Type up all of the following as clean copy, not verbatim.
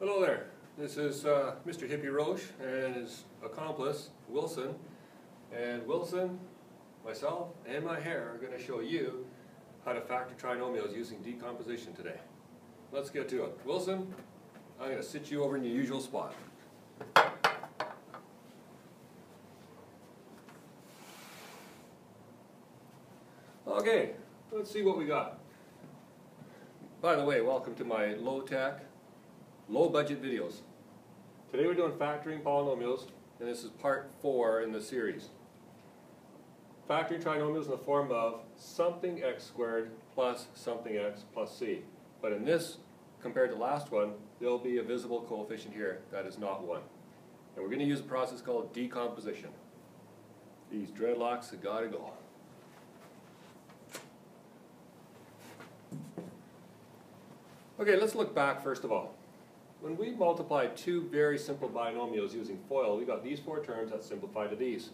Hello there, this is Mr. Hippie Roche and his accomplice Wilson, and Wilson, myself, and my hair are going to show you how to factor trinomials using decomposition today. Let's get to it. Wilson, I'm going to sit you over in your usual spot. Okay, let's see what we got. By the way, welcome to my low-tech, low-budget videos. Today we're doing factoring polynomials, and this is part 4 in the series. Factoring trinomials in the form of something x squared plus something x plus c. But in this, compared to the last one, there'll be a visible coefficient here that is not 1. And we're going to use a process called decomposition. These dreadlocks have got to go. Okay, let's look back first of all. When we multiplied two very simple binomials using FOIL, we got these 4 terms that simplify to these.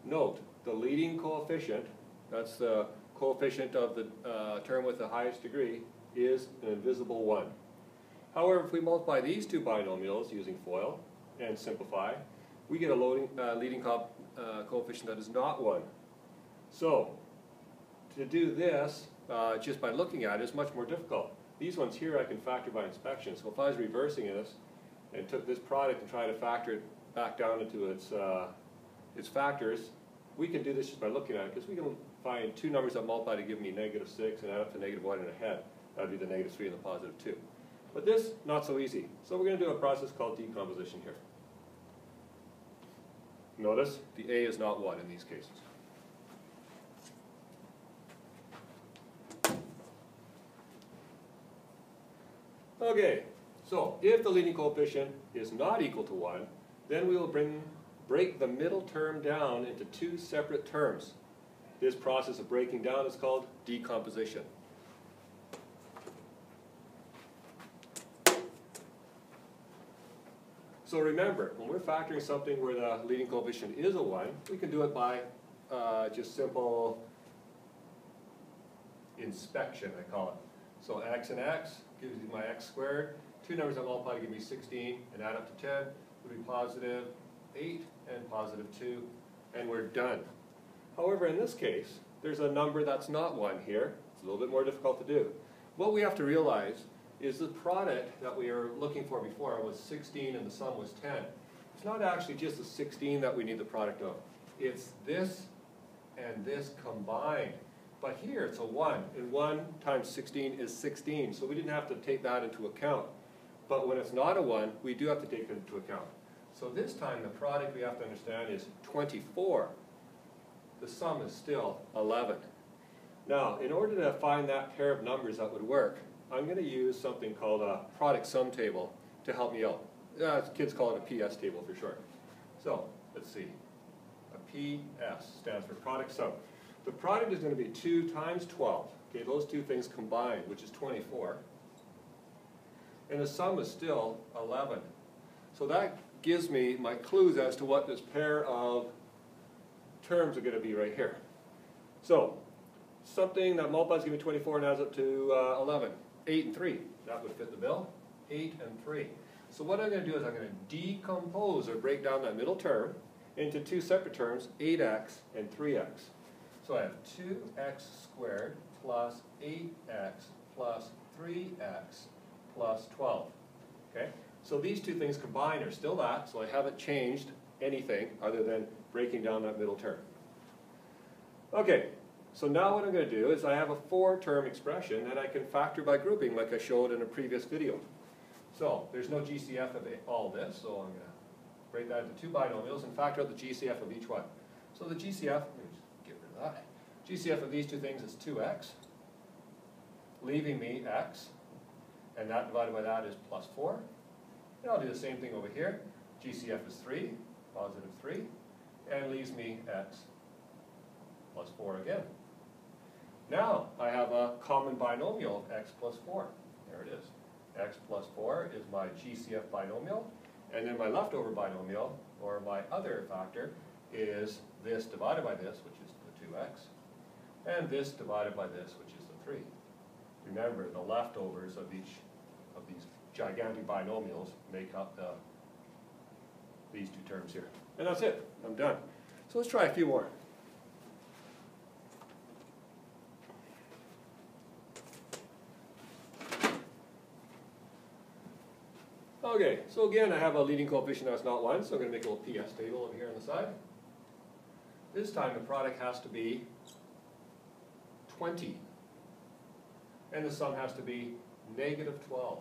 Note, the leading coefficient, that's the coefficient of the term with the highest degree, is an invisible 1. However, if we multiply these two binomials using FOIL and simplify, we get a leading coefficient that is not 1. So, to do this, just by looking at it, is much more difficult. These ones here I can factor by inspection. So if I was reversing this and took this product and tried to factor it back down into its factors, we can do this just by looking at it, because we can find two numbers that multiply to give me -6 and add up to -1 and a half. That would be the -3 and the +2. But this, not so easy. So we're going to do a process called decomposition here. Notice the a is not 1 in these cases. Okay, so if the leading coefficient is not equal to 1, then we will break the middle term down into 2 separate terms. This process of breaking down is called decomposition. So remember, when we're factoring something where the leading coefficient is a 1, we can do it by just simple inspection, I call it. So x and x gives you my x squared. Two numbers that multiply to give me 16 and add up to 10 would be +8 and +2, and we're done. However, in this case, there's a number that's not 1 here. It's a little bit more difficult to do. What we have to realize is the product that we were looking for before was 16 and the sum was 10. It's not actually just the 16 that we need the product of. It's this and this combined. But here it's a 1, and 1 times 16 is 16, so we didn't have to take that into account. But when it's not a 1, we do have to take it into account. So this time the product we have to understand is 24. The sum is still 11. Now, in order to find that pair of numbers that would work, I'm going to use something called a product sum table to help me out. Kids call it a PS table for short. So, let's see. A PS stands for product sum. The product is going to be 2 times 12. Okay, those two things combined, which is 24. And the sum is still 11. So that gives me my clues as to what this pair of terms are going to be right here. So, something that multiplies to give me 24 and adds up to 11. 8 and 3. That would fit the bill. 8 and 3. So what I'm going to do is I'm going to decompose or break down that middle term into 2 separate terms, 8x and 3x. So I have 2x squared plus 8x plus 3x plus 12. Okay? So these two things combined are still that, so I haven't changed anything other than breaking down that middle term. Okay, so now what I'm going to do is I have a 4-term expression that I can factor by grouping like I showed in a previous video. So there's no GCF of all this, so I'm going to break that into 2 binomials and factor out the GCF of each one. So the GCF, GCF of these two things is 2x, leaving me x, and that divided by that is +4. And I'll do the same thing over here. GCF is 3, +3, and leaves me x +4 again. Now I have a common binomial of x plus 4. There it is. X plus 4 is my GCF binomial, and then my leftover binomial, or my other factor, is this divided by this, which is the 2x, and this divided by this, which is the 3. Remember, the leftovers of each of these gigantic binomials make up these two terms here. And that's it. I'm done. So let's try a few more. Okay, so again, I have a leading coefficient that's not 1, so I'm going to make a little PS table over here on the side. This time the product has to be 20. And the sum has to be negative 12.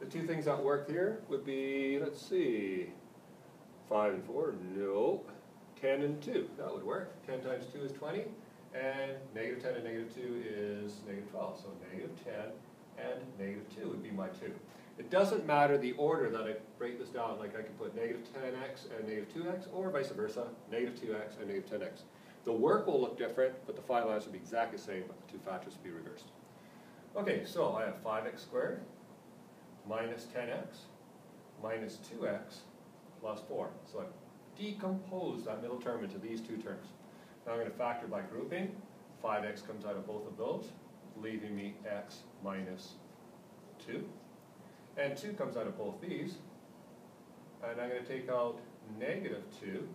The two things that work here would be, let's see, 5 and 4, no. 10 and 2, that would work. 10 times 2 is 20, and negative 10 and negative 2 is negative 12. So negative 10 and negative 2 would be my 2. It doesn't matter the order that I break this down, like I can put negative 10x and negative 2x, or vice versa, negative 2x and negative 10x. The work will look different, but the final answer will be exactly the same, but the two factors will be reversed. Okay, so I have 5x squared minus 10x minus 2x plus 4. So I decompose that middle term into these two terms. Now I'm going to factor by grouping. 5x comes out of both of those, leaving me x minus 2. And 2 comes out of both these. And I'm going to take out negative 2.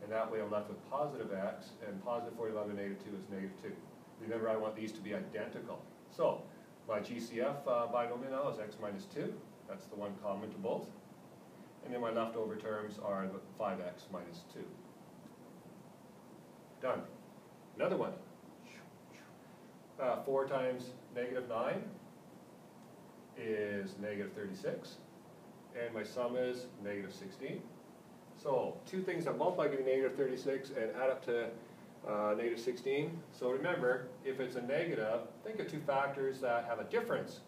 And that way I'm left with positive x, and positive 4 divided by negative 2 is negative 2. Remember, I want these to be identical. So my GCF binomial now is x minus 2. That's the one common to both. And then my leftover terms are 5x minus 2. Done. Another one. 4 times negative 9 is negative 36. And my sum is negative 16. So two things that multiply give me negative 36 and add up to negative 16. So remember, if it's a negative, think of two factors that have a difference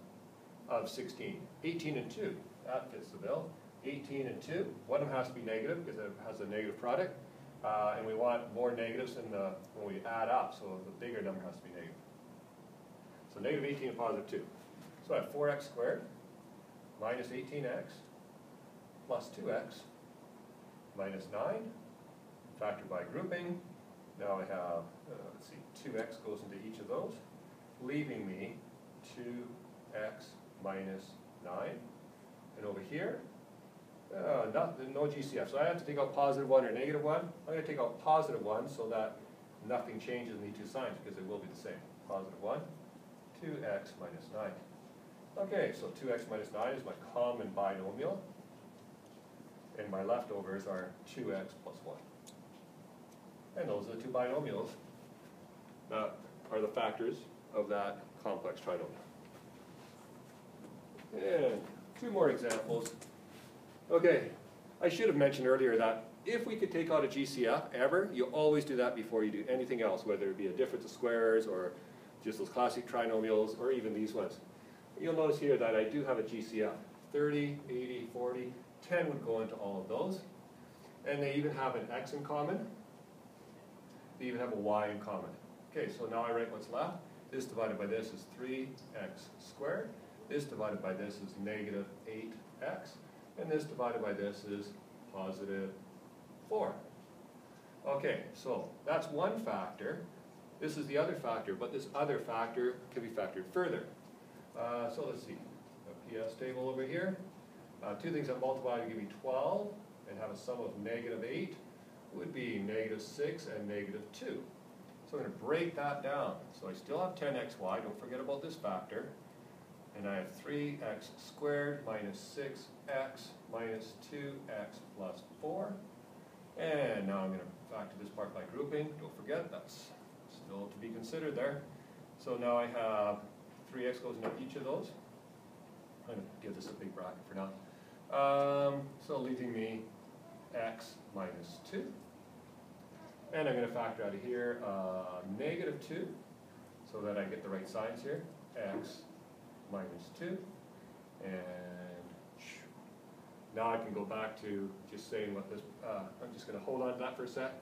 of 16. 18 and 2, that fits the bill. 18 and 2, one of them has to be negative because it has a negative product. And we want more negatives when we add up, so the bigger number has to be negative. So negative 18 and positive 2. So I have 4x squared minus 18x plus 2x minus 9, factored by grouping. Now I have, let's see, 2x goes into each of those, leaving me 2x minus 9. And over here, no GCF. So I have to take out positive 1 or negative 1. I'm going to take out positive 1 so that nothing changes in these two signs because they will be the same. Positive 1, 2x minus 9. Okay, so 2x minus 9 is my common binomial. And my leftovers are 2x plus 1. And those are the two binomials that are the factors of that complex trinomial. And two more examples. Okay, I should have mentioned earlier that if we could take out a GCF ever, you always do that before you do anything else, whether it be a difference of squares or just those classic trinomials or even these ones. You'll notice here that I do have a GCF. 30, 80, 40, 10 would go into all of those. And they even have an x in common. They even have a y in common. Okay, so now I write what's left. This divided by this is 3x squared. This divided by this is negative 8x. And this divided by this is positive 4. Okay, so that's one factor. This is the other factor, but this other factor can be factored further. So let's see, a PS table over here. Two things that multiply to give me 12 and have a sum of negative 8 would be negative 6 and negative 2. So I'm going to break that down. So I still have 10xy, don't forget about this factor. And I have 3x squared minus 6x minus 2x plus 4. And now I'm going to factor this part by grouping. Don't forget, that's still to be considered there. So now I have 3x goes into each of those. I'm going to give this a big bracket for now. So leaving me x minus 2. And I'm going to factor out of here negative 2 so that I get the right signs here. X minus 2. And now I can go back to just saying what this, I'm just going to hold on to that for a sec.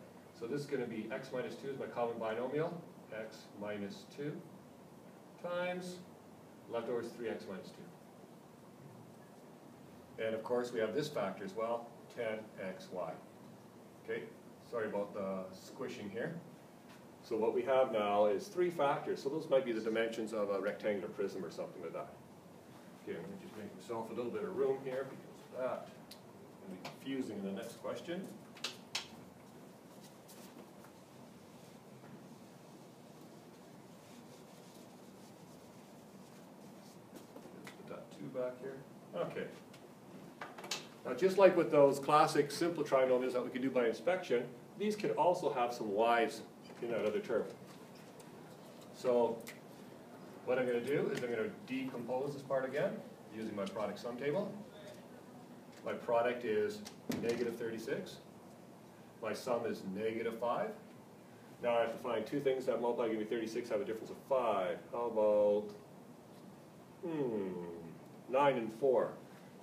So this is going to be x minus 2 is my common binomial. X minus 2 times leftovers 3x minus 2. And of course we have this factor as well, 10xy. Okay, sorry about the squishing here. So what we have now is 3 factors. So those might be the dimensions of a rectangular prism or something like that. Okay, let me just make myself a little bit of room here because that will be confusing in the next question. Put that 2 back here. Okay. Now just like with those classic simple trinomials that we can do by inspection, these can also have some y's in that other term. So what I'm going to do is I'm going to decompose this part again using my product sum table. My product is negative 36. My sum is negative 5. Now I have to find two things that multiply to give me 36 have a difference of 5. How about 9 and 4?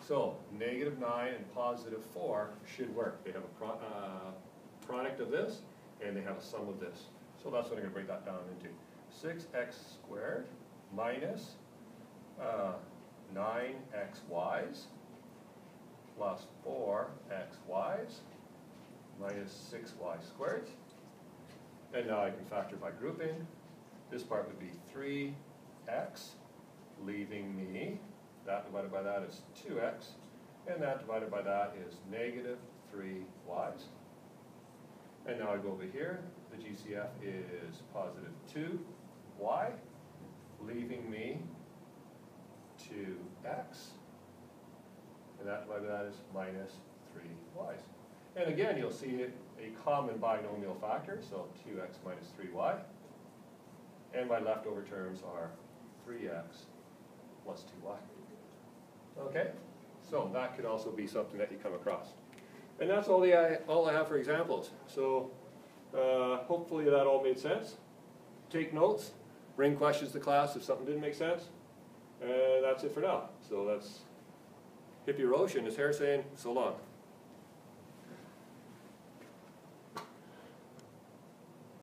So negative 9 and positive 4 should work. They have a product of this and they have a sum of this. So that's what I'm going to break that down into. 6x squared minus 9xy's plus 4xy's minus 6y squared. And now I can factor by grouping. This part would be 3x, leaving me, that divided by that is 2x, and that divided by that is negative 3y's. And now I go over here, the GCF is positive 2y, leaving me 2x, and that divided by that is minus 3y's. And again, you'll see a common binomial factor, so 2x minus 3y, and my leftover terms are 3x plus 2y. Okay, so that could also be something that you come across. And that's all I have for examples. So hopefully that all made sense. Take notes, bring questions to class if something didn't make sense, and that's it for now. So that's Hippie Roche and his hair saying so long.